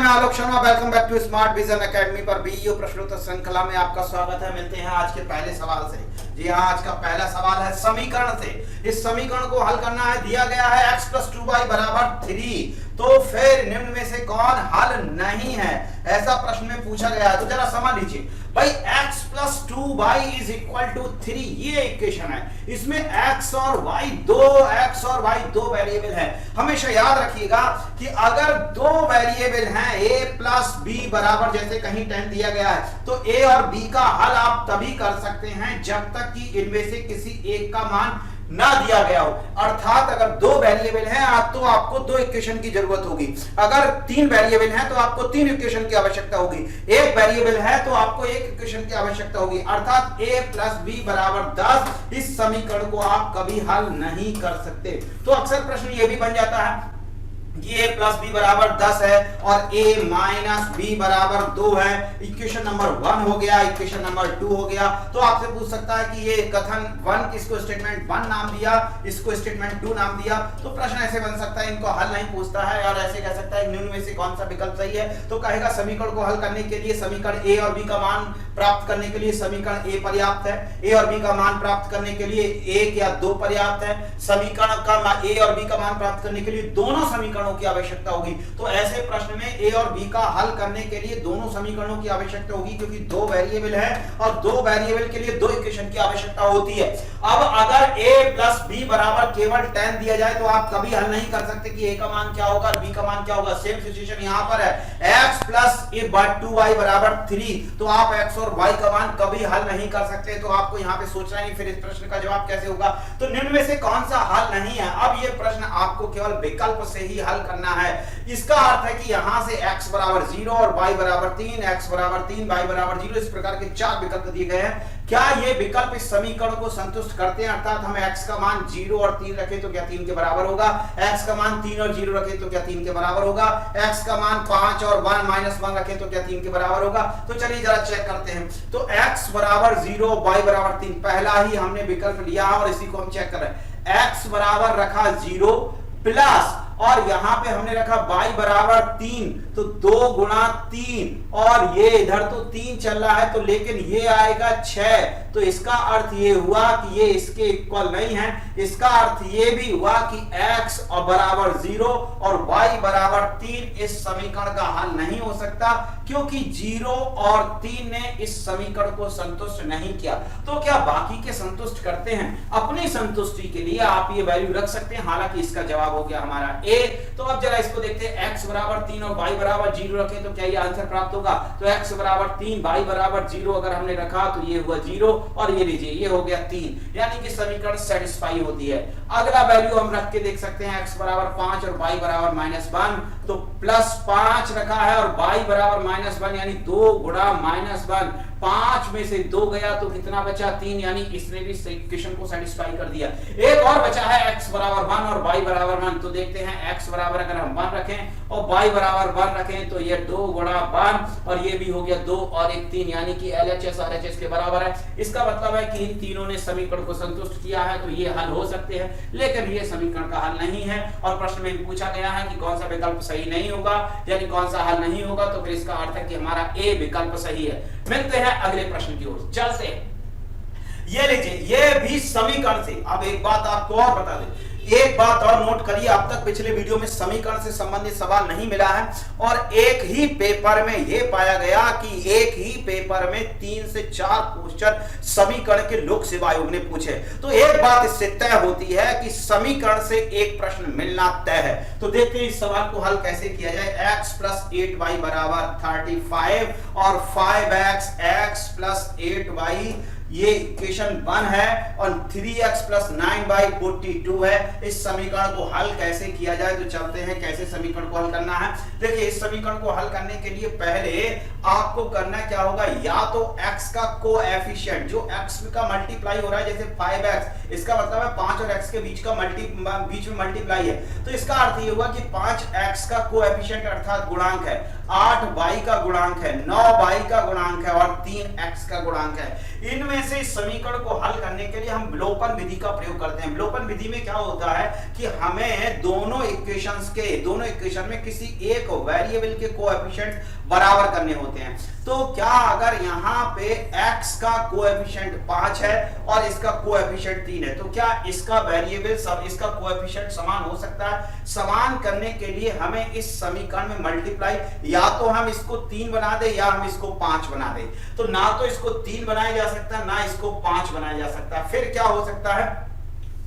मैं Alok Sharma. Welcome back to smart vision academy पर BEO प्रश्नोत्तर श्रृंखला में आपका स्वागत है। मिलते हैं आज के पहले सवाल से। जी हाँ, आज का पहला सवाल है समीकरण से। इस समीकरण को हल करना है। दिया गया है x + 2y = 3, तो फिर निम्न में से कौन हल नहीं है, ऐसा प्रश्न में पूछा गया है। तो जरा समझ लीजिए भाई, x + 2y = 3 ये इक्वेशन है। इसमें x और y दो वेरिएबल है। हमेशा याद रखिएगा कि अगर दो वेरिएबल हैं a + b बराबर, जैसे कहीं 10 दिया गया है, तो a और b का हल आप तभी कर सकते हैं जब तक कि इनमें से किसी एक का मान ना दिया गया हो। अर्थात अगर दो वेरिएबल हैं तो आपको दो इक्वेशन की जरूरत होगी। अगर तीन वेरिएबल हैं तो आपको तीन इक्वेशन की आवश्यकता होगी। एक वेरिएबल है तो आपको एक इक्वेशन की आवश्यकता होगी। अर्थात a + b = 10 इस समीकरण को आप कभी हल नहीं कर सकते। तो अक्सर प्रश्न ये भी बन जाता है कि a + b = 10 है और a - b = 2 है। इक्वेशन नंबर 1 हो गया, इक्वेशन नंबर 2 हो गया। तो आपसे पूछ सकता है कि ये कथन 1 इसको स्टेटमेंट 1 नाम दिया, इसको स्टेटमेंट 2 नाम दिया। तो प्रश्न ऐसे बन सकता है, इनको हल नहीं पूछता है और ऐसे कह सकता है निम्न में से कौन सा विकल्प सही है। तो कहेगा समीकरण को हल करने के लिए समीकरण a और b का मान प्राप्त करने के लिए समीकरण a पर्याप्त है। a और b का मान प्राप्त करने के लिए 1 या 2 पर्याप्त है। समीकरण का a और b का मान प्राप्त करने के लिए दोनों समीकरणों की आवश्यकता होगी। तो ऐसे प्रश्न में a और b का हल करने के लिए दोनों समीकरणों की आवश्यकता होगी, क्योंकि दो वेरिएबल है और दो वेरिएबल के लिए दो इक्वेशन की आवश्यकता होती है। अब अगर a + b = केवल 10 दिया जाए तो आप कभी हल नहीं कर सकते कि a का मान क्या होगा और b का मान क्या होगा। सेम सिचुएशन यहां पर है, x + 2y = 3, तो आप x और y का मान कभी हल नहीं कर सकते। तो आपको यहां पे सोचना नहीं फिर इस प्रश्न का जवाब कैसे होगा। तो निम्न में से कौन सा हल नहीं है। अब ये प्रश्न आपको केवल विकल्प से ही हल करना है। इसका अर्थ है कि यहां से x = 0 और y = 3, x = 3, y = 0, इस प्रकार के 4 विकल्प दिए गए हैं। क्या ये विकल्प इस समीकरण को संतुष्ट करते हैं। अर्थात हम x का मान 0 और 3 रखें तो क्या 3 के बराबर होगा, x का मान 3 और 0 रखें तो क्या 3 के बराबर होगा, x का मान 5 और 1 रखें तो क्या 3 के बराबर होगा। तो चलिए जरा चेक करते हैं। तो x = 0, y = 3, पहला ही हमने विकल्प लिया और इसी को हम चेक कर रहे हैं। x बराबर रखा 0 प्लस और यहां पे हमने रखा y = 3, तो 2 × 3 और ये इधर तो 3 चल रहा है, तो लेकिन ये आएगा 6। तो इसका अर्थ ये हुआ कि ये इसके इक्वल नहीं है। इसका अर्थ ये भी हुआ कि x = 0 और y = 3 इस समीकरण का हल नहीं हो सकता, क्योंकि 0 और 3 ने इस समीकरण को संतुष्ट नहीं किया। तो क्या बाकी के संतुष्ट करते हैं। अपनी संतुष्टि के लिए आप ये वैल्यू रख सकते हैं। हालांकि इसका जवाब हो गया हमारा a। तो अब जरा इसको देखते हैं, x = 3 और y = 0 रखें तो क्या ये आंसर प्राप्त होगा। तो x = 3, y = 0 अगर हमने रखा तो ये हुआ 0 और ये लीजिए ये हो गया 3, यानी कि समीकरण सेटिस्फाई होती है। अगला वैल्यू हम रख के देख सकते हैं, x = 5 और y = -1, तो +5 रखा है और y = -1, यानी 2 × -1, 5 में से 2 गया तो कितना बचा 3, यानी इसने भी इक्वेशन को सेटिस्फाई कर दिया। एक और बचा है x = 1 और y = 1, तो देखते हैं x बराबर अगर हम 1 रखें और y = 1 रखें तो ये 2 × 1 और ये भी हो गया 2 और 1 3, यानी कि LHS RHS के बराबर है। इसका मतलब है कि इन तीनों ने समीकरण को संतुष्ट किया है, तो ये हल हो सकते हैं, लेकिन ये समीकरण का हल नहीं है। और प्रश्न में भी पूछा गया है कि कौन सा विकल्प सही नहीं होगा, यानी कौन सा हल नहीं होगा, तो फिर इसका अर्थ है कि हमारा A विकल्प सही है। मिलते हैं अगले प्रश्न की ओर। चलते ये लीजिए, ये भी समीकरण से। अब एक बात आपको और बता दें, एक बात और नोट करिए, अब तक पिछले वीडियो में समीकरण से संबंधित सवाल नहीं मिला है और एक ही पेपर में यह पाया गया कि एक ही पेपर में 3 से 4 क्वेश्चन समीकरण के लोक सेवा आयोग ने पूछे। तो एक बात इससे तय होती है कि समीकरण से एक प्रश्न मिलना तय है। तो देखते हैं इस सवाल को हल कैसे किया जाए। x + 8y = 35 और 5x x + 8y ये इक्वेशन 1 है और 3x + 9y 42 है। इस समीकरण को हल कैसे किया जाए, तो चलते हैं कैसे समीकरण को हल करना है। देखिए, इस समीकरण को हल करने के लिए पहले आपको करना क्या होगा, या तो x का कोएफिशिएंट जो x का मल्टीप्लाई हो रहा है, जैसे 5x, इसका मतलब है 5 और x के बीच में मल्टीप्लाई है, तो इसका अर्थ ये हुआ कि 5x का कोएफिशिएंट अर्थात गुणांक है, 8y का गुणांक है, 9y का गुणांक है और 3x का गुणांक है। इनमें इसमें से इस समीकरण को हल करने के लिए हम विलोपन विधि का प्रयोग करते हैं। विलोपन विधि में क्या होता है कि हमें दोनों इक्वेशन में किसी एक वेरिएबल के कोएफिशिएंट बराबर करने होते हैं। तो क्या अगर यहाँ पे x का कोएफिशिएंट 5 है और इसका कोएफिशिएंट 3 है, तो क्या इसका वेरिएबल सब इसका कोएफिशिएंट समान हो सकता है? समान करने के लिए हमें इस समीकरण में मल्टीप्लाई, या तो हम इसको 3 बना दे या हम इसको 5 बना दे। तो ना तो इसको 3 बनाया जा सकता है, ना इसको 5 बनाया जा सकता। फिर क्या हो सकता है?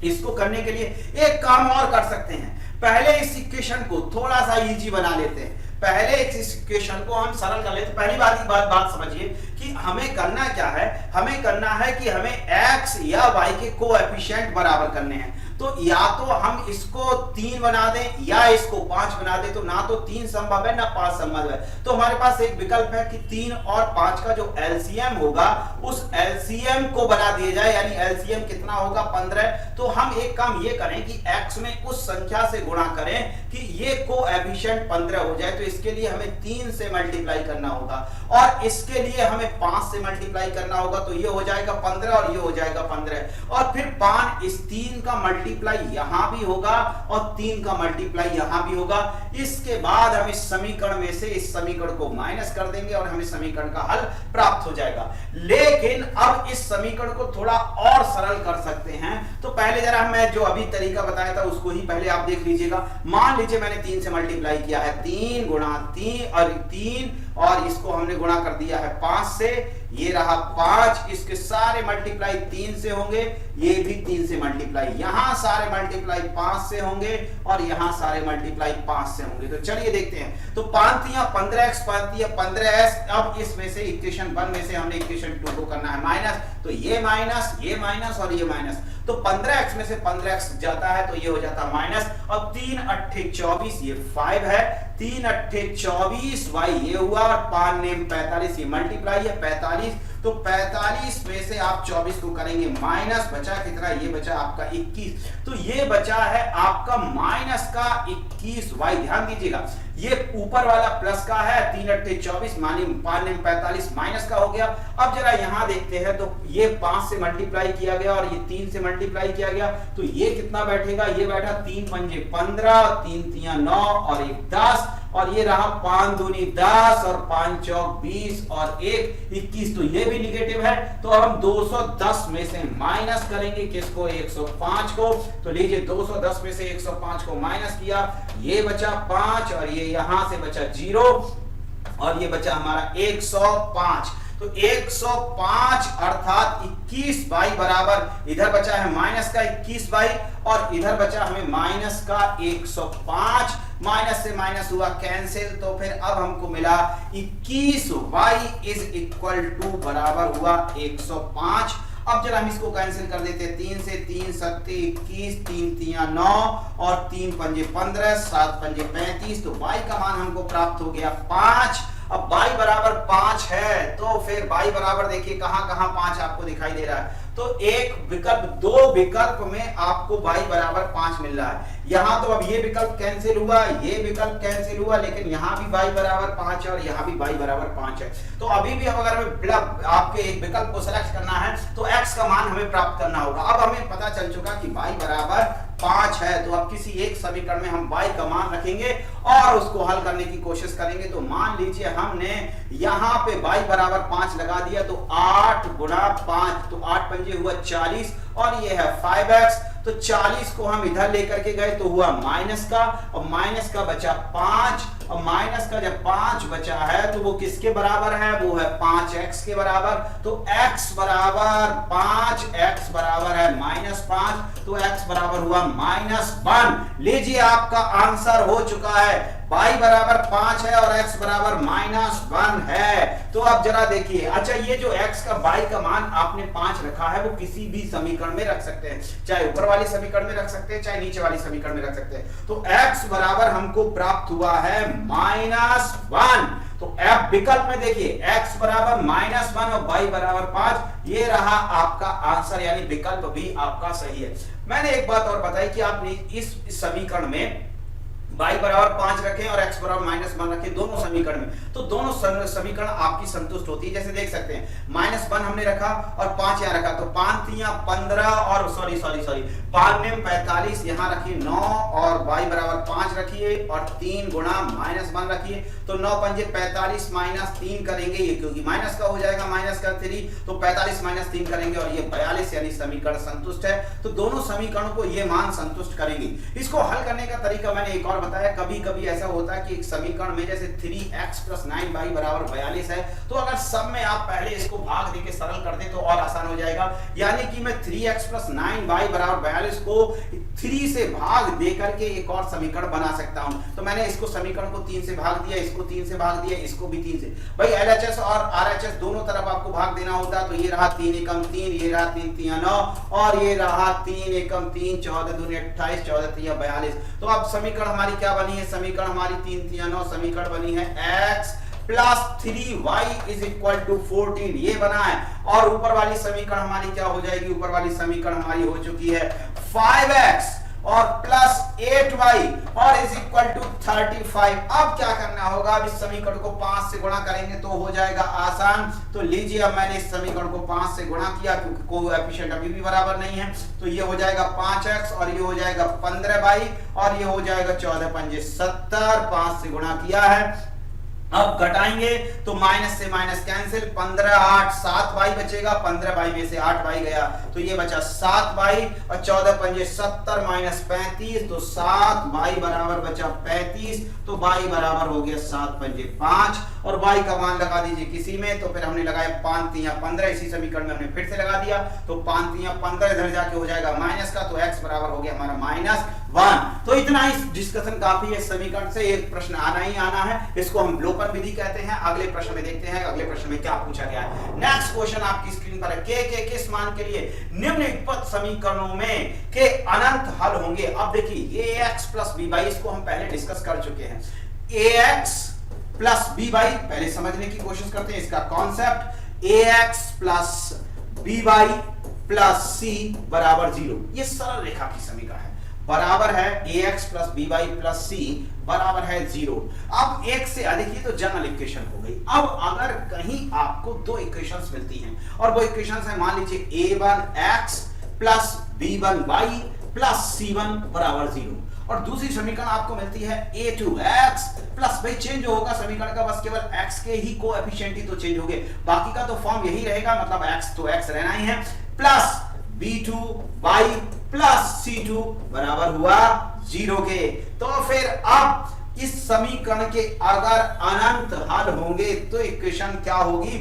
इसको करने के लिए एक काम और कर सकते हैं। पहले इस इक्वेशन को थोड़ा सा इजी बना लेते हैं। पहले इस इक्वेशन को हम सरल कर लेते हैं। पहली बात समझिए कि हमें करना क्या है। हमें करना है कि हमें x या y के कोएफिशिएंट बराबर करने हैं। तो या तो हम इसको 3 बना दें या इसको 5 बना दें। तो ना तो 3 संभव है ना 5 संभव है। तो हमारे पास एक विकल्प है कि 3 और 5 का जो एलसीएम होगा उस एलसीएम को बना दिया जाए, यानी एलसीएम कितना होगा? 15। तो हम एक काम ये करें कि x में उस संख्या से गुणा करें कि ये कोएफिशिएंट 15 हो जाए। तो इसके लिए हमें 3 से मल्टीप्लाई करना होगा और इसके लिए हमें 5 से मल्टीप्लाई करना होगा। तो ये हो जाएगा 15 और ये हो जाएगा 15 और फिर 5 इस 3 का मल्टीप्लाई यहां भी होगा और 3 का मल्टीप्लाई यहां भी होगा। इसके बाद हम इस समीकरण में से इस समीकरण को माइनस कर देंगे और हमें समीकरण का हल प्राप्त हो जाएगा। लेकिन अब इस समीकरण को थोड़ा और सरल कर सकते हैं। तो पहले जरा मैं जो अभी तरीका बताया था उसको ही पहले आप देख लीजिएगा। मान लीजिए मैंने 3 से मल्टीप्लाई किया है, 3 गुणा 3 और इसको हमने गुणा कर दिया है 5 से। ये रहा 5, इसके सारे मल्टीप्लाई 3 से होंगे, ये भी 3 से मल्टीप्लाई, यहां सारे मल्टीप्लाई 5 से होंगे और यहां सारे मल्टीप्लाई 5 से होंगे। तो चलिए देखते हैं। तो 5 तियां 15x, 5 तियां 15s। अब इसमें से इक्वेशन 1 में से हमने इक्वेशन 2 को करना है माइनस। तो ये माइनस और ये माइनस। तो 15x में से 15x जाता है तो ये हो जाता है माइनस। और 3 अट्ठे 24, ये 5 है। 3 अट्ठे 24 y ये हुआ और 5 नेम 45, ये मल्टीप्लाई है 45। तो 45 में से आप 24 को करेंगे माइनस, बचा कितना? ये बचा आपका 21। तो ये बचा है आपका माइनस का 21y। ध्यान दीजिएगा, ये ऊपर वाला प्लस का है। 3 अट्ठे 24 मानी 5 नेम 45 माइनस का हो गया। अब जरा यहां देखते हैं तो ये 5 से मल्टीप्लाई किया गया और ये 3 से मल्टीप्लाई किया गया। तो ये कितना बैठेगा? ये बैठा 3 पंजे 15, 3 तियां 9 और 1 10 और ये रहा 5 दूनी 10 और 5 चौक 20 और 1 21। तो ये भी निगेटिव है। तो हम 210 में से माइनस करेंगे किसको? 105 को। तो लीजिए 210 में से 105 को माइनस किया, ये बचा 5 और ये यहां से बचा 0 और ये बचा हमारा 105। तो 105 अर्थात 21y बराबर, इधर बचा है माइनस का 21y और इधर बचा हमें माइनस का 105। माइनस से माइनस हुआ कैंसिल। तो फिर अब हमको मिला 21y इज इक्वल टू बराबर हुआ 105। अब जरा हम इसको कैंसिल कर देते हैं। 3 से 3 सत्ते 21, 3 तियां 9 और 3 पंजे 15, 7 पंजे 35। तो y का मान हमको प्राप्त हो गया 5। अब y बराबर 5 है तो फिर y बराबर देखिए कहां कहां 5 आपको दिखाई दे रहा है। तो एक विकल्प, 2 विकल्प में आपको y बराबर 5 मिल रहा है। यहां तो अब ये विकल्प कैंसिल हुआ, ये विकल्प कैंसिल हुआ, लेकिन यहां भी y बराबर 5 है और यहां भी y बराबर 5 है। तो अभी भी अगर हमें आपके एक विकल्प को सेलेक्ट करना है तो x का मान हमें प्राप्त करना होगा। अब हमें पता चल चुका कि y बराबर 5 है। तो अब किसी एक समीकरण में हम y का मान रखेंगे और उसको हल करने की कोशिश करेंगे। तो मान लीजिए हमने यहां पे y बराबर 5 लगा दिया। तो 8 गुणा 5, तो 8 पंजे हुआ 40 और ये है 5x। तो 40 को हम इधर लेकर के गए तो हुआ माइनस का, और माइनस का बचा 5 और माइनस का जब 5 बचा है तो वो किसके बराबर है? वो है 5x के बराबर। तो x बराबर 5, x बराबर है -5। तो x बराबर हुआ -1। लीजिए आपका आंसर हो चुका है। y बराबर 5 है और x बराबर -1 है। तो अब जरा देखिए, अच्छा ये जो x का y का मान आपने 5 रखा है वो किसी भी समीकरण में रख सकते हैं, चाहे ऊपर वाली समीकरण में रख सकते हैं चाहे नीचे वाली समीकरण में रख सकते हैं। तो x बराबर हमको प्राप्त हुआ है -1। तो f विकल्प में देखिए x बराबर -1 और y बराबर 5, ये रहा आपका आंसर, यानी विकल्प भी आपका सही है। मैंने एक बात और बताई कि आपने इस समीकरण में y बराबर 5 रखें और x बराबर -1 रखें दोनों समीकरण में, तो दोनों समीकरण आपकी संतुष्ट होती है। जैसे देख सकते हैं -1 हमने रखा और 5 यहाँ रखा, तो 5 3 15 और सॉरी 5 में 45 यहाँ रखिए 9 और y बराबर 5 रखिए और 3 गुणा -1 रखिए, तो 9 पंजे 45 -3 करेंगे ये, क्योंकि माइनस का हो जाएगा माइनस का 3, तो 45 -3 करेंगे और ये 42 यानी समीकरण संतुष्ट है। तो दोनों समीकरणों को ये मान संतुष्ट करेंगे। इसको हल करने का तरीका मैंने एक और बताया, कभी कभी ऐसा होता है कि एक समीकरण में जैसे 3x + 9y बराबर 42 है, तो अगर सब में आप पहले इसको भाग देके सरल कर दे तो और आसान हो जाएगा। यानी कि मैं 3x + 9y बराबर 42 को 3 से भाग दे करके एक और समीकरण बना सकता हूं। तो मैंने इसको समीकरण को 3 से भाग दिया, इसको 3 से भाग दिया, इसको भी 3 से। भाई LHS और RHS दोनों तरफ आपको भाग देना होता है, तो ये रहा 3 एकम 3, ये रहा 3 3 9 और ये रहा 3 एकम 3, 14 दूनी 28, 14 3 42। तो अब समीकरण हमारी क्या बनी है? समीकरण हमारी 3 3 9 समीकरण बनी है x + 3y = 14, ये बना है। और ऊपर वाली समीकरण हमारी क्या हो जाएगी? ऊपर वाली समीकरण हमारी हो चुकी है 5x और +8y और = 35। अब क्या करना होगा? अब इस समीकरण को 5 से गुणा करेंगे तो हो जाएगा आसान। तो लीजिए, अब मैंने इस समीकरण को 5 से गुणा किया क्योंकि कोएफिशिएंट अभी भी बराबर नहीं है, तो ये हो जाएगा 5x और ये हो जाएगा 15y और ये हो जाएगा 14 पंजे 70, 5 से गुणा किया है। अब घटाएंगे तो माइनस से माइनस कैंसिल, 15 8 7y बचेगा, 15y में से 8y गया तो ये बचा 7y और 14 पंजे 70 - 35, तो 7y बराबर बचा 35, तो y बराबर हो गया 7 पंजे 5 और y का मान लगा दीजिए किसी में, तो फिर हमने लगाया 5 3 15, इसी समीकरण में हमने फिर से लगा दिया, तो 5 3 15 इधर जाके हो जाएगा माइनस का, तो x बराबर हो गया हमारा -1। तो इतना ही डिस्कशन काफी है। समीकरण से एक प्रश्न आना ही आना है, इसको हम लोपन विधि कहते हैं। अगले प्रश्न में देखते हैं अगले प्रश्न में क्या पूछा गया है। नेक्स्ट क्वेश्चन आपकी स्क्रीन पर है, के किस मान के लिए निम्नलिखित समीकरणों में के अनंत हल होंगे। अब देखिए ax + by, इसको हम पहले डिस्कस कर चुके हैं। ax + by पहले समझने की कोशिश करते हैं इसका कॉन्सेप्ट। ax + by + c = 0, ये सरल रेखा की समीकरण है। बराबर है ax + by + c बराबर है 0। अब एक से अधिक, ये तो जनरल इक्वेशन हो गई। अब अगर कहीं आपको दो इक्वेशंस मिलती हैं और वो इक्वेशंस है, मान लीजिए a1x + b1y + c1 = 0 और दूसरी समीकरण आपको मिलती है a2x प्लस, भाई चेंज होगा समीकरण का बस केवल x के ही कोएफिशिएंट ही तो चेंज होंगे, बाकी का तो फॉर्म यही रहेगा, मतलब x तो x रहना ही है, प्लस b2y + c2 बराबर हुआ 0 के। तो फिर अब इस समीकरण के अगर अनंत हल होंगे तो इक्वेशन क्या होगी?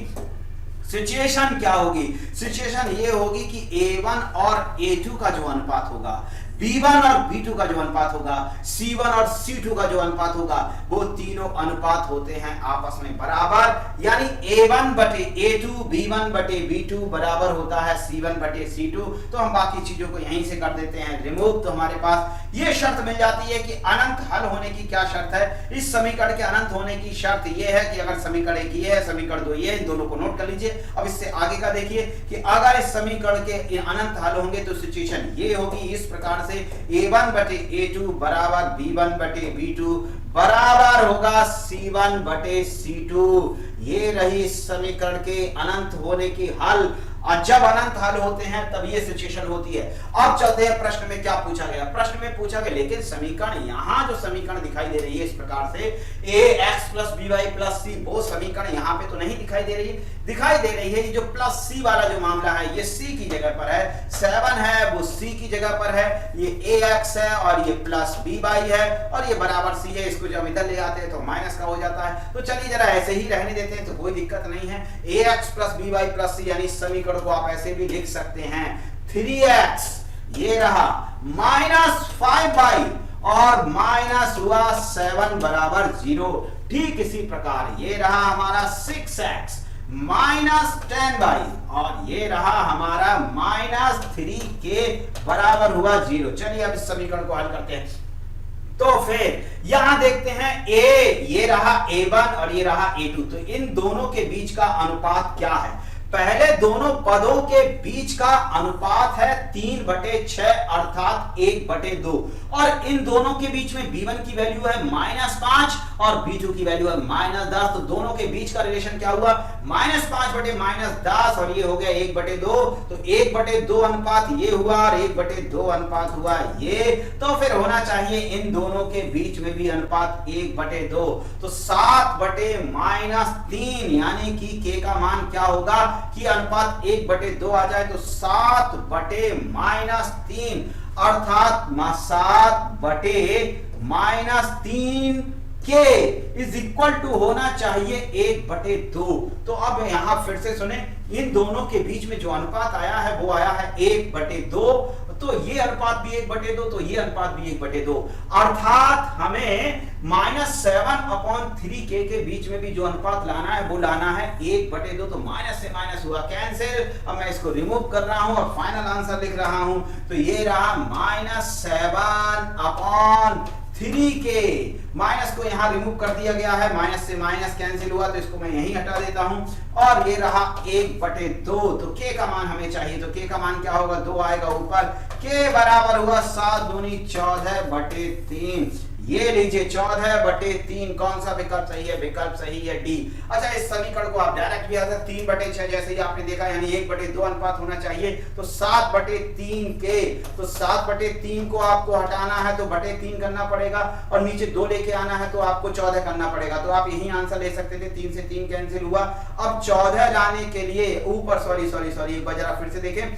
सिचुएशन क्या होगी? सिचुएशन ये होगी कि a1 और a2 का जो अनुपात होगा, b1 और b2 का जो अनुपात होगा, c1 और c2 का जो अनुपात होगा, वो तीनों अनुपात होते हैं आपस में बराबर। यानी a1 बटे a2, b1 बटे b2 बराबर होता है c1 बटे c2। तो हम बाकी चीजों को यहीं से कर देते हैं रिमूव, तो हमारे पास ये शर्त मिल जाती है कि अनंत हल होने की क्या शर्त है? इस समीकरण के अनंत होने की शर्त ये है कि अगर समीकरण एक ये है, समीकरण दो ये है, इन दोनों को नोट कर लीजिए। अब इससे आगे का देखिए कि अगर इस समीकरण के अनंत हल होंगे तो सिचुएशन ये होगी इस प्रकार से, a1 बटे a2 बराबर b1 बटे b2 बराबर होगा c1 बटे c2। ये रही समीकरण के अनंत होने की हल। और जब अनंत हल होते हैं तब ये सिचुएशन होती है। अब चलते हैं प्रश्न में क्या पूछा गया। प्रश्न में पूछा गया, लेकिन समीकरण यहां जो समीकरण दिखाई दे रही है इस प्रकार से ax + by + c, वो समीकरण यहां पे तो नहीं दिखाई दे रही है। दिखाई दे रही है ये जो +c वाला जो मामला है ये c की जगह पर है, 7 है वो c की जगह पर है, ये ax है और ये +by है और ये बराबर c है। इसको जब इधर ले आते हैं तो माइनस का हो जाता है। तो चलिए जरा ऐसे ही रहने देते हैं, तो कोई दिक्कत नहीं है। ax + by + c यानी समीकरण को आप ऐसे भी लिख सकते हैं 3x, ये रहा -5y और माइनस हुआ 7 बराबर 0। ठीक इसी प्रकार ये रहा हमारा 6x -10y और ये रहा हमारा -3 के बराबर हुआ 0। चलिए अब इस समीकरण को हल करते हैं। तो फिर यहां देखते हैं ये रहा a1 और ये रहा a2, तो इन दोनों के बीच का अनुपात क्या है? पहले दोनों पदों के बीच का अनुपात है 3/6 अर्थात 1/2 और इन दोनों के बीच में b1 की वैल्यू है -5 और b2 की वैल्यू है -10। तो दोनों के बीच का रिलेशन क्या हुआ, -5/-10 और ये हो गया 1/2। तो 1/2 अनुपात ये हुआ और 1/2 अनुपात हुआ ये। तो फिर होना चाहिए इन दोनों के बीच में भी अनुपात 1/2। तो 7/-3 यानी कि k का मान क्या होगा कि अनुपात 1/2 आ जाए तो 7/-3 अर्थात 7/-3 k इज इक्वल टू होना चाहिए 1/2। तो अब यहां फिर से सुने, इन दोनों के बीच में जो अनुपात आया है वो आया है 1/2। तो ये अनुपात भी 1/2, तो ये अनुपात भी 1/2 अर्थात हमें -7/3 के बीच में भी जो अनुपात लाना है वो लाना है 1/2। तो माइनस से माइनस हुआ कैंसिल। अब मैं इसको रिमूव कर रहा हूं और फाइनल आंसर लिख रहा हूं। तो ये रहा -7/3 माइनस को यहां रिमूव कर दिया गया है, माइनस से माइनस कैंसिल हुआ तो इसको मैं यहीं हटा देता हूं और ये रहा 1/2। तो k का मान हमें चाहिए, तो k का मान क्या होगा, 2 आएगा ऊपर, k बराबर हुआ 7 दूनी 14/3। ये लीजिए 14/3। कौन सा विकल्प सही है, विकल्प सही है डी। अच्छा इस समीकरण को आप डायरेक्ट भी आते 3/6 जैसे ही आपने देखा यानी 1/2 अनुपात होना चाहिए। तो 7/3 के, तो 7/3 को आपको हटाना है तो 3 करना पड़ेगा और नीचे 2 लेके आना है तो आपको 14 करना पड़ेगा। तो आप यही आंसर ले सकते थे, 3 से 3 कैंसिल हुआ। अब 14 लाने के लिए ऊपर सॉरी एक बार जरा फिर से देखें,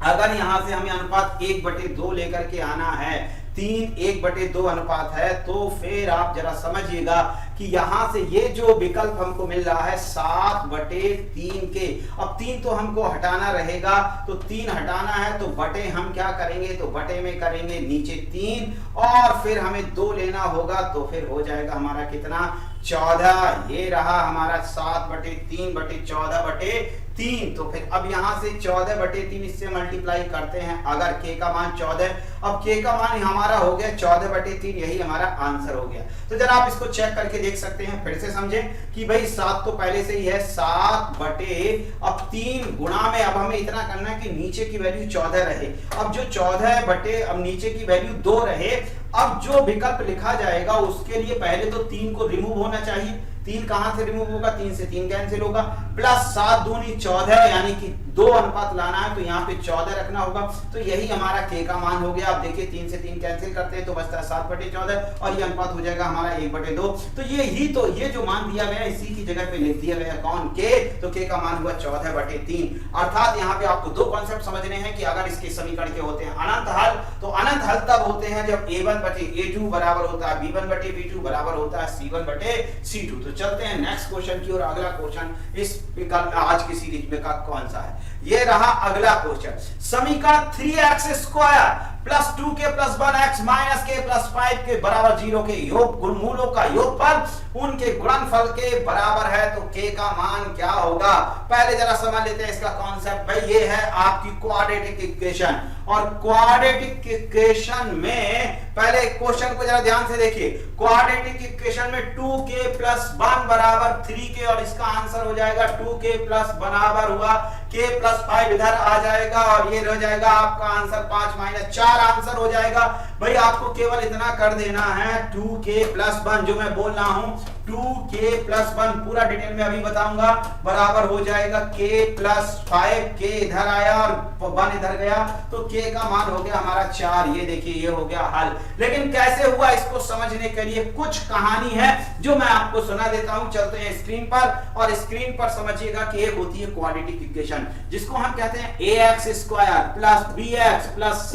अगर यहां से हमें अनुपात 1/2 लेकर के आना है, 3 1/2 अनुपात है, तो फिर आप जरा समझिएगा कि यहां से ये जो विकल्प हमको मिल रहा है 7/3 के, अब 3 तो हमको हटाना रहेगा, तो 3 हटाना है तो बटे हम क्या करेंगे, तो बटे में करेंगे नीचे 3 और फिर हमें 2 लेना होगा तो फिर हो जाएगा हमारा कितना, 14। ये रहा हमारा 7/3/14/3। तो फिर अब यहां से 14/3 इससे मल्टीप्लाई करते हैं अगर k का मान 14, अब k का मान हमारा हो गया 14/3, यही हमारा आंसर हो गया। तो जरा आप इसको चेक करके देख सकते हैं, फिर से समझें कि भाई 7 तो पहले से ही है, 7/3 गुणा में अब हमें इतना करना है कि नीचे की वैल्यू 14 रहे। अब जो 14 अब नीचे की वैल्यू 2 रहे, अब जो विकल्प लिखा जाएगा उसके लिए पहले तो 3 को रिमूव होना चाहिए। 3 कहां से रिमूव होगा, 3 से 3 कैंसिल होगा, प्लस 7 दूनी 14 यानी कि 2 अनुपात लाना है तो यहाँ पे 14 रखना होगा। तो यही हमारा k का मान हो गया। अब देखिए 3 से 3 कैंसिल करते हैं तो बचता है 7/14 और ये अनुपात हो जाएगा हमारा 1/2। तो ये जो मान दिया गया इसी की जगह पे लिख दिया गया कौन, k। तो k का मान हुआ 14/3 अर्थात यहाँ पे आपको 2 कॉन्सेप्ट समझने हैं कि अगर इसके समीकरण के होते हैं अनंत हल, तो अनंत हल तब होते हैं जब a1/a2 बराबर होता है b1/b2 बराबर होता है c1/c2। तो चलते हैं नेक्स्ट क्वेश्चन की और अगला क्वेश्चन इस विकल्प आज की सीरीज में का कौन सा है। ये रहा अगला क्वेश्चन, समीकरण 3x² plus 2k plus 1x minus k plus 5 के बराबर 0 के योग गुणमूलों का योगफल उनके गुणनफल के बराबर है। तो k का मान क्या होगा, पहले जरा समझ लेते हैं इसका कॉन्सेप्ट। भाई ये है आपकी क्वाड्रेटिक इक्वेशन और क्वाड्रेटिक इक्वेशन में पहले क्वेश्चन को जरा ध्यान से देखिए। क्वाड्रेटिक इक्वेशन में 2k प्लस 1 बराबर 3k और इसका आंसर हो जाएगा 2k प्लस बराबर हुआ k प्लस 5 इधर आ जाएगा और ये रह जाएगा आपका आंसर 5 - 4 आंसर हो जाएगा। भाई आपको केवल इतना कर देना है 2k प्लस 1 जो मैं बोल रहा हूं 2k प्लस 1 पूरा डिटेल में अभी बताऊंगा, बराबर हो जाएगा k प्लस 5, k इधर आया और 1 इधर गया तो k का मान हो गया हमारा 4। ये देखिए ये हो गया हल। लेकिन कैसे हुआ इसको समझने के लिए कुछ कहानी है जो मैं आपको सुना देता हूं। चलते हैं स्क्रीन पर और स्क्रीन पर समझिएगा कि एक होती है क्वाड्रेटिक इक्वेशन जिसको हम कहते हैं ax² plus bx plus c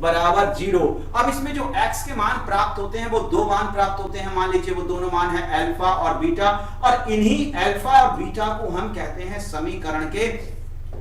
बराबर 0। अब इसमें जो x के मान प्राप्त होते हैं वो 2 मान प्राप्त होते हैं, मान लीजिए वो दोनों मान है अल्फा और बीटा, और इन्हीं अल्फा और बीटा को हम कहते हैं समीकरण के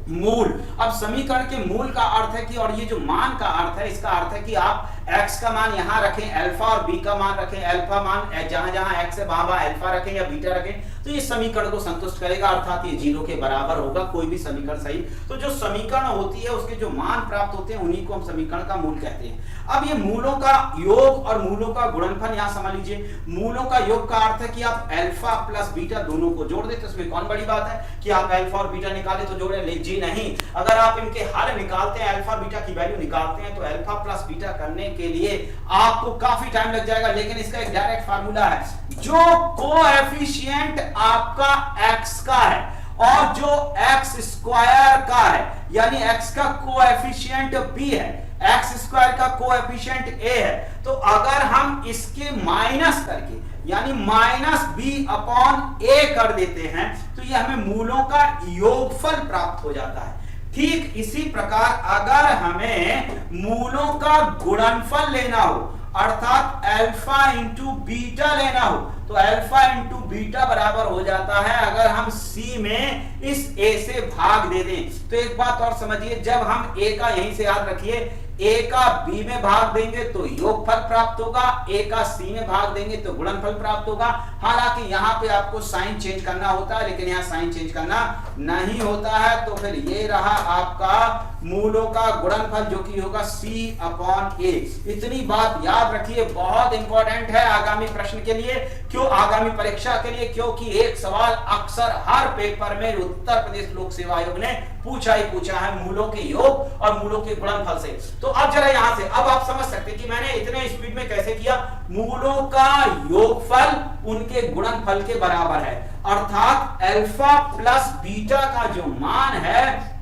मूल। अब समीकरण के मूल का अर्थ है कि, और ये जो मान का अर्थ है, इसका अर्थ है कि आप x का मान यहां रखें, अल्फा और b का मान रखें, अल्फा मान जहां जहां x है वहां वहां अल्फा रखें या बीटा रखें, तो ये समीकरण को संतुष्ट करेगा, अर्थात ये 0 के बराबर होगा, कोई भी समीकरण सही। तो जो समीकरण होती है उसके जो मान प्राप्त होते हैं उन्हीं को हम समीकरण का मूल कहते हैं। अब ये मूलों का योग और मूलों का गुणनफल यहां समझ लीजिए। मूलों का योग का अर्थ है कि आप अल्फा प्लस बीटा दोनों को जोड़ देते, उसमें कौन बड़ी बात है कि आप अल्फा और बीटा निकाले तो जोड़े, ले जी नहीं। अगर आप इनके हल निकालते हैं, अल्फा बीटा की वैल्यू निकालते हैं, तो अल्फा प्लस बीटा करने के लिए आपको काफी टाइम लग जाएगा, लेकिन इसका एक डायरेक्ट फार्मूला है। जो कोएफिशिएंट आपका x का है और जो x स्क्वायर का है, यानी x का कोएफिशिएंट b है, x स्क्वायर का कोएफिशिएंट a है, तो अगर हम इसके माइनस करके यानी माइनस b अपॉन a कर देते हैं तो ये हमें मूलों का योगफल प्राप्त हो जाता है। ठीक इसी प्रकार अगर हमें मूलों का गुणनफल लेना हो, अर्थात अल्फा इंटू बीटा लेना हो, तो अल्फा इंटू बीटा बराबर हो जाता है अगर हम c में इस a से भाग दे दें। तो एक बात और समझिए, जब हम a का यहीं से याद रखिए, a का b में भाग देंगे तो योगफल प्राप्त होगा, a का c में भाग देंगे तो गुणनफल प्राप्त होगा। हालांकि यहाँ पे आपको साइन चेंज करना होता है, लेकिन यहाँ साइन चेंज करना नहीं होता है। तो फिर ये रहा आपका मूलों का गुणनफल जो कि होगा c अपॉन a। इतनी बात याद रखिए, बहुत इंपॉर्टेंट है आगामी प्रश्न के लिए। क्यों आगामी परीक्षा के लिए? क्योंकि एक सवाल अक्सर हर पेपर में उत्तर प्रदेश लोक सेवा आयोग ने पूछा ही पूछा है मूलों के योग और मूलों के गुणनफल से। तो अब जरा यहां से अब आप समझ सकते हैं कि मैंने इतने स्पीड में कैसे किया। मूलों का योगफल उनके गुणनफल के बराबर है, अर्थात अल्फा प्लस बीटा का जो मान है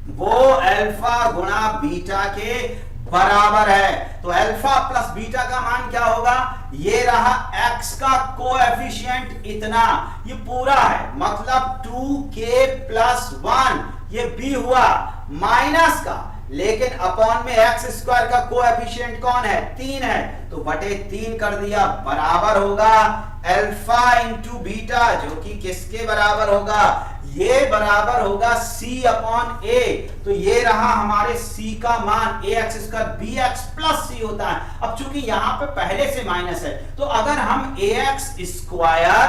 वो अल्फा गुणा बीटा के बराबर है। तो अल्फा प्लस बीटा का मान क्या होगा? ये रहा x का कोएफिशिएंट इतना, ये पूरा है, मतलब 2k प्लस 1, ये b हुआ माइनस का, लेकिन अपॉन में x स्क्वायर का कोएफिशिएंट कौन है? 3 है, तो बटे 3 कर दिया, बराबर होगा अल्फा इंटू बीटा, जो कि किसके बराबर होगा? ये बराबर होगा c अपॉन a। तो ये रहा हमारे c का मान, ax square bx plus c होता है। अब चूंकि यहां पे पहले से माइनस है, तो अगर हम ax स्क्वायर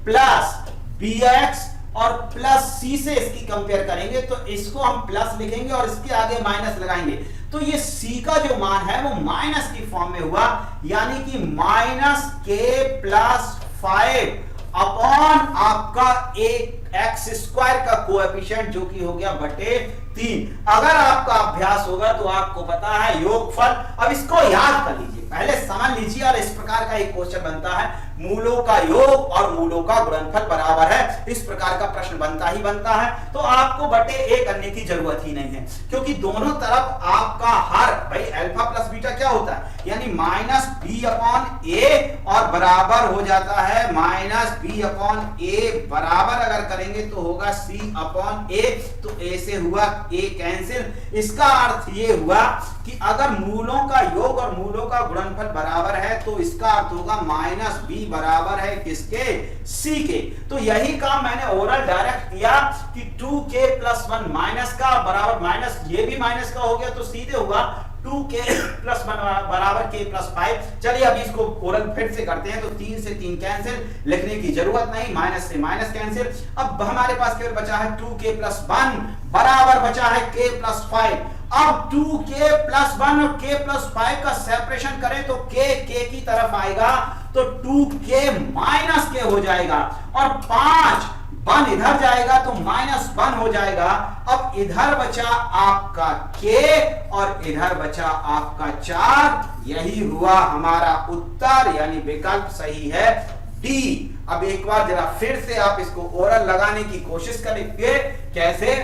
प्लस bx और प्लस c से इसकी कंपेयर करेंगे तो इसको हम प्लस लिखेंगे और इसके आगे माइनस लगाएंगे, तो ये c का जो मान है वो माइनस की फॉर्म में हुआ, यानी कि माइनस k प्लस 5 अपॉन आपका एक एक्स स्क्वायर का कोएफिशिएंट जो कि हो गया बटे 3। अगर आपका अभ्यास होगा तो आपको पता है योगफल। अब इसको याद कर लीजिए, पहले समझ लीजिए, और इस प्रकार का एक क्वेश्चन बनता है, मूलों का योग और मूलों का गुणनफल बराबर है, इस प्रकार का प्रश्न बनता ही बनता है। तो आपको बटे a करने की जरूरत ही नहीं है, क्योंकि दोनों तरफ आपका हर भाई अल्फा प्लस बीटा क्या होता है, यानी माइनस b अपॉन a, और बराबर हो जाता है माइनस b अपॉन a, बराबर अगर करेंगे तो होगा c अपॉन a, तो a से हुआ a कैंसिल। इसका अर्थ ये हुआ कि अगर मूलों का योग और मूलों का गुणनफल बराबर है तो इसका अर्थ होगा माइनस b बराबर है किसके? c के। तो यही काम मैंने ओरल डायरेक्ट किया कि 2k प्लस 1 माइनस का बराबर माइनस, ये भी माइनस का हो गया तो सीधे हुआ 2k प्लस 1 बराबर k प्लस 5। चलिए अब इसको ओरल फिर से करते हैं, तो 3 से 3 कैंसिल, लिखने की जरूरत नहीं, माइनस से माइनस कैंसिल। अब हमारे पास केवल बचा है 2k प्लस 1 बराबर बचा है k प्लस 5। अब 2k प्लस 1 और k प्लस 5 का सेपरेशन करें तो k की तरफ आएगा, तो 2k माइनस k हो जाएगा, और 5 1 इधर जाएगा तो माइनस 1 हो जाएगा। अब इधर बचा आपका k और इधर बचा आपका 4, यही हुआ हमारा उत्तर, यानी विकल्प सही है D। अब एक बार जरा फिर से आप इसको ओरल लगाने की कोशिश करेंगे। कैसे?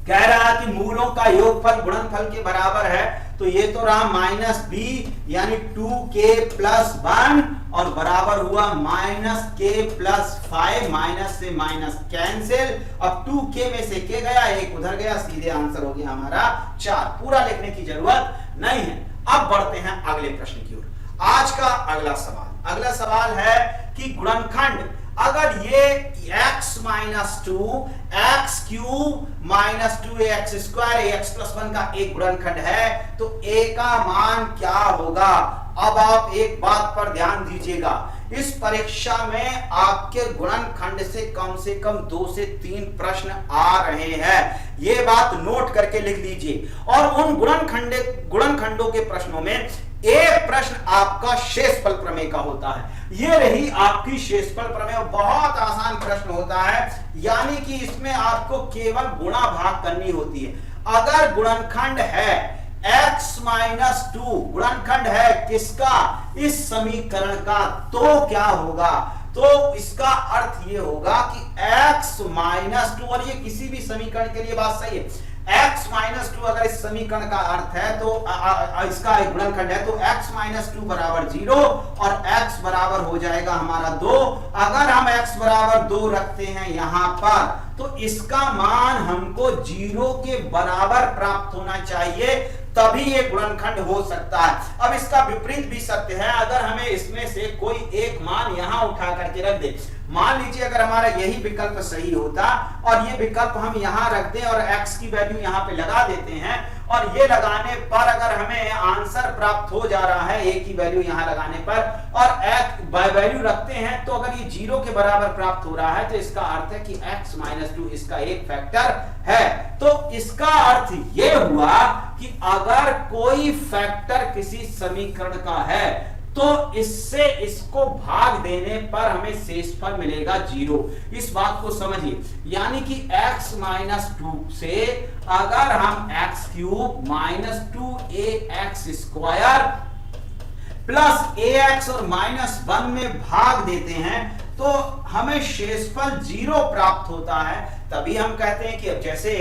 कह रहा कि मूलों का योगफल गुणनफल के बराबर है, तो ये तो रहा माइनस b, यानी 2k प्लस 1, और बराबर हुआ माइनस k प्लस 5, माइनस से माइनस कैंसिल। अब 2k में से k गया, एक उधर गया, सीधे आंसर हो गया हमारा 4। पूरा लिखने की जरूरत नहीं है। अब बढ़ते हैं अगले प्रश्न की ओर। आज का अगला सवाल है कि गुणनखंड अगर ये x minus two x cube minus 2ax² ax+1 का एक गुणनखंड है तो a का मान क्या होगा। अब आप एक बात पर ध्यान दीजिएगा, इस परीक्षा में आपके गुणनखंड से कम 2 से 3 प्रश्न आ रहे हैं, ये बात नोट करके लिख लीजिए। और उन गुणनखंडों के प्रश्नों में एक प्रश्न आपका शेषफल प्रमेय का होता है। ये रही आपकी शेषफल प्रमेय, बहुत आसान प्रश्न होता है, यानी कि इसमें आपको केवल गुणा भाग करनी होती है। अगर गुणनखंड है x माइनस 2, गुणनखंड है किसका, इस समीकरण का, तो क्या होगा, तो इसका अर्थ ये होगा कि x माइनस 2, और ये किसी भी समीकरण के लिए बात सही है, x माइनस 2 अगर इस समीकरण का अर्थ है तो इसका एक गुणनखंड है, तो x माइनस 2 बराबर 0 और x बराबर हो जाएगा हमारा 2। अगर हम x बराबर 2 रखते हैं यहां पर तो इसका मान हमको 0 के बराबर प्राप्त होना चाहिए, तभी ये गुणनखंड हो सकता है। अब इसका विपरीत भी सत्य है, अगर हमें इसमें से कोई एक मान यहां उठा करके रख दे, मान लीजिए अगर हमारा यही विकल्प सही होता और ये विकल्प हम यहां रख दें और x की वैल्यू यहां पे लगा देते हैं, और ये लगाने पर अगर हमें आंसर प्राप्त हो जा रहा है a की वैल्यू यहां लगाने पर, और x वैल्यू रखते हैं तो अगर ये 0 के बराबर प्राप्त हो रहा है तो इसका अर्थ है कि x माइनस 2 इसका एक फैक्टर है। तो इसका अर्थ ये हुआ कि अगर कोई फैक्टर किसी समीकरण का है तो इससे इसको भाग देने पर हमें शेषफल मिलेगा 0। इस बात को समझिए, यानी कि x माइनस 2 से अगर हम x cube minus 2ax² plus ax और माइनस 1 में भाग देते हैं तो हमें शेषफल 0 प्राप्त होता है। तभी हम कहते हैं कि अब जैसे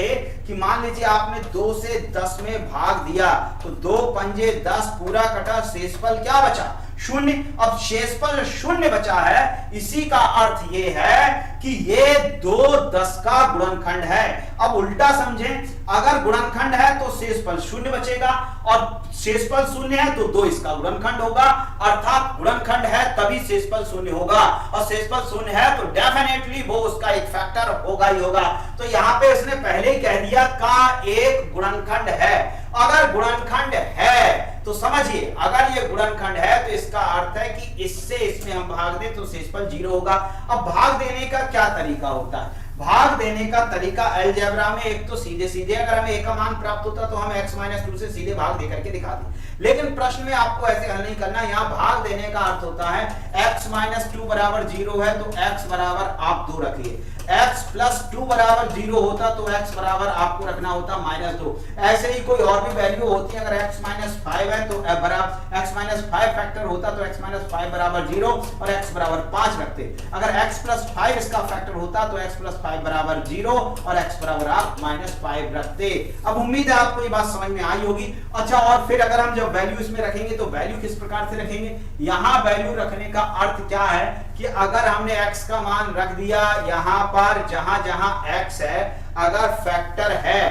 कि मान लीजिए आपने 2 से 10 में भाग दिया तो 2 पंजे 10 पूरा कटा, शेषफल क्या बचा, 0। अब शेषफल 0 बचा है, इसी का अर्थ ये है कि ये 2 10 का गुणनखंड है। अब उल्टा समझें, अगर गुणनखंड है तो शेषफल 0 बचेगा, और शेषफल 0 है तो 2 इसका गुणनखंड होगा, अर्थात गुणनखंड है तभी शेषफल 0 होगा, और शेषफल 0 है तो डेफिनेटली वो उसका एक फैक्टर होगा ही होगा। तो यहां पे उसने पहले ही कह दिया का एक गुणनखंड है। अगर गुणनखंड है तो समझिए, अगर ये गुणनखंड है तो इसका अर्थ है कि इससे इसमें हम भाग दें तो शेषफल 0 होगा। अब भाग देने का क्या तरीका होता है, भाग देने का तरीका अलजेब्रा में एक तो सीधे सीधे अगर हमें a का मान प्राप्त होता तो हम x माइनस 2 से सीधे भाग देकर के दिखा दें, लेकिन प्रश्न में आपको ऐसे हल नहीं करना। यहाँ भाग देने का अर्थ होता है x माइनस 2 बराबर 0 है तो x बराबर आप 2 रखिए, x प्लस 2 बराबर 0 होता तो x बराबर आपको रखना होता माइनस 2। ऐसे ही कोई और भी वैल्यू होती है, अगर x माइनस 5 है तो बराबर x माइनस 5 फैक्टर होता तो x माइनस 5 बराबर 0 और x बराबर 5 रखते। अगर x प्लस 5 इसका फैक्टर होता तो x प्लस 5 बराबर 0 और x बराबर आप माइनस 5 रखते। अब उम्मीद है आपको ये बात समझ में आई होगी। अच्छा, और फिर अगर हम जब वैल्यू इसमें रखेंगे तो वैल्यू किस प्रकार से रखेंगे, यहाँ वैल्यू रखने का अर्थ क्या है कि अगर हमने x का मान रख दिया यहाँ पर, जहां जहां x है अगर फैक्टर है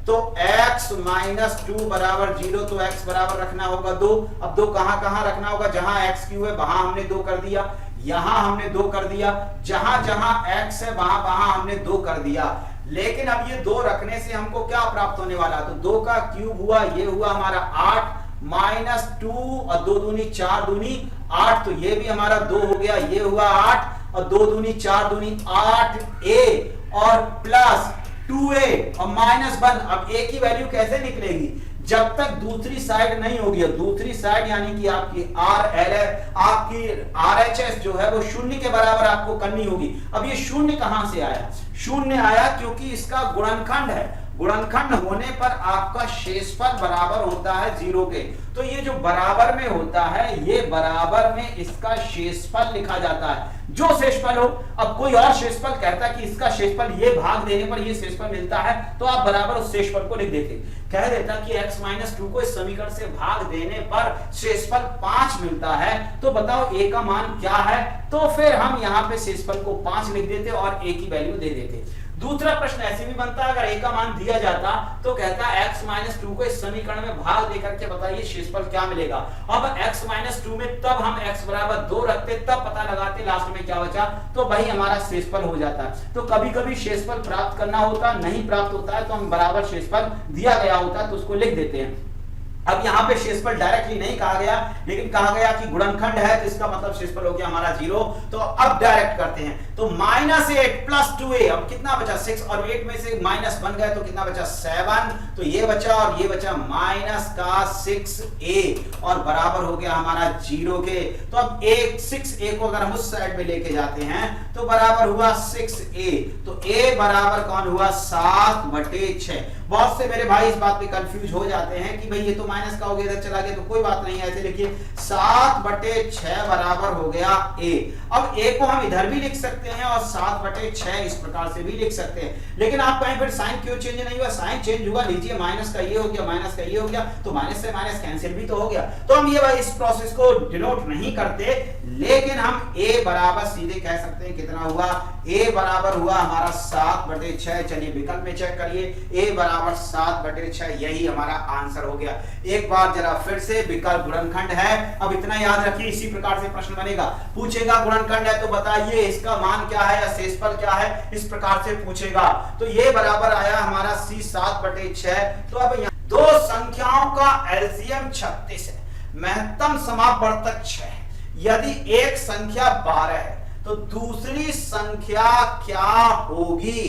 तो x माइनस 2 बराबर 0 तो x बराबर रखना होगा 2। अब 2 कहां रखना होगा, जहां x क्यू है वहां हमने 2 कर दिया, यहां हमने 2 कर दिया, जहां जहां x है वहां वहां हमने 2 कर दिया। लेकिन अब ये 2 रखने से हमको क्या प्राप्त होने वाला, तो 2 का क्यूब हुआ, ये हुआ हमारा 8 माइनस 2 और 2 दूनी 4 दूनी 8, तो ये भी हमारा 2 हो गया, ये हुआ 8 और 2 दूनी 4 दूनी 8a और प्लस 2a और माइनस 1। अब a की वैल्यू कैसे निकलेगी, जब तक दूसरी साइड नहीं होगी, दूसरी साइड यानी कि आपकी आपकी RHS जो है वो 0 के बराबर आपको करनी होगी। अब ये 0 कहां से आया, 0 आया क्योंकि इसका गुणनखंड है, गुणनखंड होने पर आपका शेषफल बराबर होता है 0 के, तो ये जो बराबर में होता है ये बराबर में इसका शेषफल लिखा जाता है, जो शेषफल हो। अब कोई और शेषफल कहता है कि इसका शेषफल ये भाग देने पर ये शेषफल मिलता है तो आप बराबर उस शेषफल को लिख देते, कह देता कि x माइनस 2 को इस समीकरण से भाग देने पर शेषफल 5 मिलता है, तो बताओ a का मान क्या है, तो फिर हम यहाँ पे शेषफल को 5 लिख देते और a की वैल्यू दे देते। दूसरा प्रश्न ऐसे भी बनता है, अगर a का मान दिया जाता तो कहता है x माइनस 2 को इस समीकरण में भाग देकर के बताइए शेषफल क्या मिलेगा। अब x माइनस 2 में तब हम x बराबर 2 रखते, तब पता लगाते लास्ट में में क्या बचा, तो भाई हमारा शेषफल हो जाता है। तो कभी कभी शेषफल प्राप्त करना होता नहीं प्राप्त होता है तो हम बराबर शेषफल दिया गया होता है तो उसको लिख देते हैं। अब यहाँ पे शेषफल डायरेक्टली नहीं कहा गया, लेकिन कहा गया कि गुणनखंड है तो इसका मतलब शेषफल हो गया हमारा 0। तो अब डायरेक्ट करते हैं, तो -8 प्लस 2a, अब कितना बचा 6 और 8 में से माइनस बन गए तो कितना बचा 7, तो ये बचा और ये बचा माइनस का 6a और बराबर हो गया हमारा 0 के। तो अब 6a को अगर हम उस साइड में लेके जाते हैं तो बराबर हुआ 6a, तो a बराबर कौन हुआ 7/6। बहुत से मेरे भाई इस बात पे कंफ्यूज हो जाते हैं कि भाई ये तो माइनस का हो गया इधर चला गया, तो कोई बात नहीं है, ऐसे लिखिए 7/6 बराबर हो गया a। अब a को हम इधर भी लिख सकते हैं और 7/6 इस प्रकार से भी लिख सकते हैं, लेकिन आप कहें फिर साइन क्यों चेंज नहीं हुआ, साइन चेंज हुआ, लीजिए माइनस का ये हो गया, माइनस का ये हो गया, तो माइनस से माइनस कैंसिल भी तो हो गया। तो हम ये इस प्रोसेस को डिनोट नहीं करते, लेकिन हम a बराबर सीधे कह सकते हैं कितना हुआ, a बराबर हुआ हमारा 7/6। चलिए विकल्प में चेक करिए, a बराबर 7/6, यही हमारा आंसर हो गया। एक बार जरा फिर से, विकल्प गुणनखंड है, अब इतना याद रखिए, इसी प्रकार से प्रश्न बनेगा, पूछेगा गुणनखंड है तो बताइए इसका मान क्या है या शेषफल क्या है, इस प्रकार से पूछेगा। तो ये बराबर आया हमारा c 7/6। तो अब यहाँ दो संख्याओं का एलसीएम 36 है, महत्तम समापवर्तक 6 है। यदि एक संख्या 12 है तो दूसरी संख्या क्या होगी।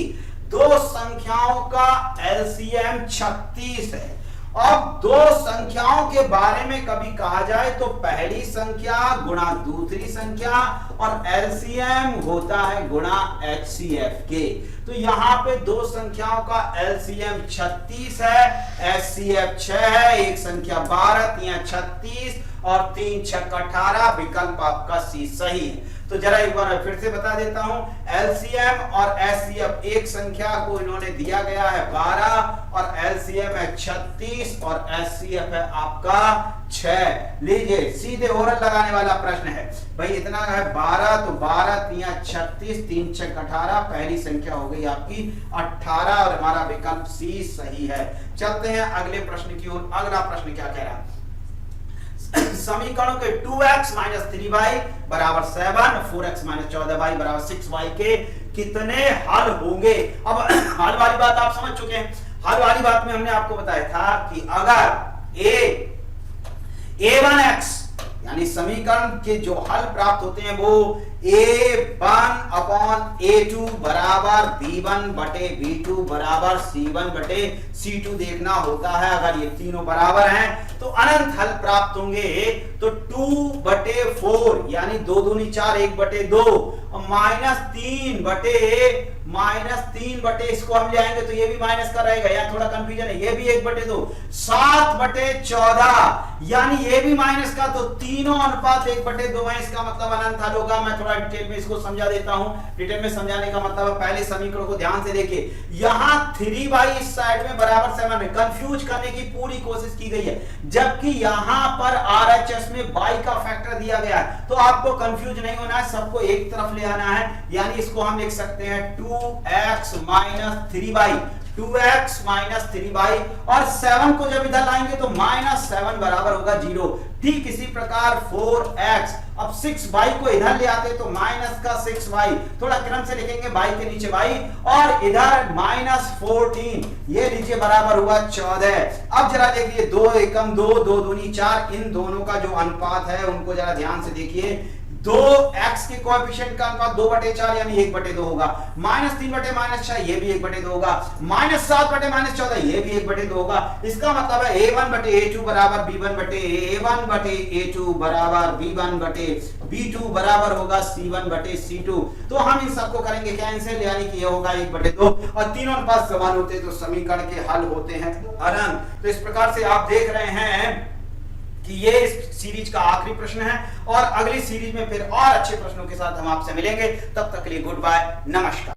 दो संख्याओं का एलसीएम 36 है। अब दो संख्याओं के बारे में कभी कहा जाए तो पहली संख्या गुणा दूसरी संख्या और एलसीएम होता है गुणा एचसीएफ के। तो यहाँ पे दो संख्याओं का एलसीएम 36 है, एचसीएफ 6 है, एक संख्या 12, 3 36 और 3 6 18, विकल्प आपका सी सही है। तो जरा एक बार फिर से बता देता हूं, एलसीएम और एचसीएफ, एक संख्या को इन्होंने दिया गया है 12 और एलसीएम है 36 और एचसीएफ है आपका 6। लीजिए सीधे ओरल लगाने वाला प्रश्न है भाई, इतना है 12, तो 12 3 36, 3 6 18, पहली संख्या हो गई आपकी 18 और हमारा विकल्प सी सही है। चलते हैं अगले प्रश्न की ओर। अगला प्रश्न क्या कह रहा है, समीकरणों के 2x - 3y बराबर 7, 4x - 14y बराबर 6y के कितने हल होंगे। अब हल वाली बात आप समझ चुके हैं। हल वाली बात में हमने आपको बताया था कि अगर a1x यानी समीकरण के जो हल प्राप्त होते हैं वो a1/a2 बराबर b1/b2 बराबर c1/c2 देखना होता है। अगर ये तीनों बराबर हैं तो अनंत हल प्राप्त होंगे। तो 2/4 यानी 2 दूनी 4, 1/2 और -3 इसको हम ले आएंगे तो ये भी माइनस का रहेगा, या थोड़ा कंफ्यूजन है, ये भी 1/2, 7/14 यानी ये भी माइनस का, तो तीनों अनुपात 1/2 है, इसका मतलब अनंत हल होगा। मैं थोड़ा डिटेल में इसको समझा देता हूं। डिटेल में समझाने का मतलब है, पहले समीकरण को ध्यान से देखिए, यहां 3y इस साइड में बराबर 7 में कंफ्यूज करने की पूरी कोशिश की गई है, जबकि यहां पर RHS में y का फैक्टर दिया गया है। तो आपको कंफ्यूज नहीं होना है, सबको एक तरफ ले आना है, यानी इसको हम लिख सकते हैं 2x - 3y, 2x - 3y और 7 को जब इधर लाएंगे तो -7 बराबर होगा 0। ठीक इसी प्रकार 4x, अब 6y को इधर ले आते तो -6y, थोड़ा क्रम से लिखेंगे y के नीचे y, और इधर -14, ये लीजिए बराबर हुआ 14। अब जरा देखिए 2 एकम 2, 2 दूनी 4, इन दोनों का जो अनुपात है उनको जरा ध्यान से देखिए। 2x के कोएफिशिएंट का अनुपात 2/4 यानी 1/2 होगा, -3/-6 ये भी 1/2 होगा, -7/-14 ये भी 1/2 होगा। इसका मतलब है a1/a2 बराबर b1/a1/a2 बराबर b1/b2 बराबर होगा c1/c2। तो हम इन सबको करेंगे कैंसिल, यानी कि ये होगा 1/2 और तीनों अनुपात समान होते हैं तो समीकरण के हल होते हैं अनंत। तो इस प्रकार से आप देख रहे हैं कि ये इस सीरीज का आखिरी प्रश्न है, और अगली सीरीज में फिर और अच्छे प्रश्नों के साथ हम आपसे मिलेंगे। तब तक के लिए गुड बाय, नमस्कार।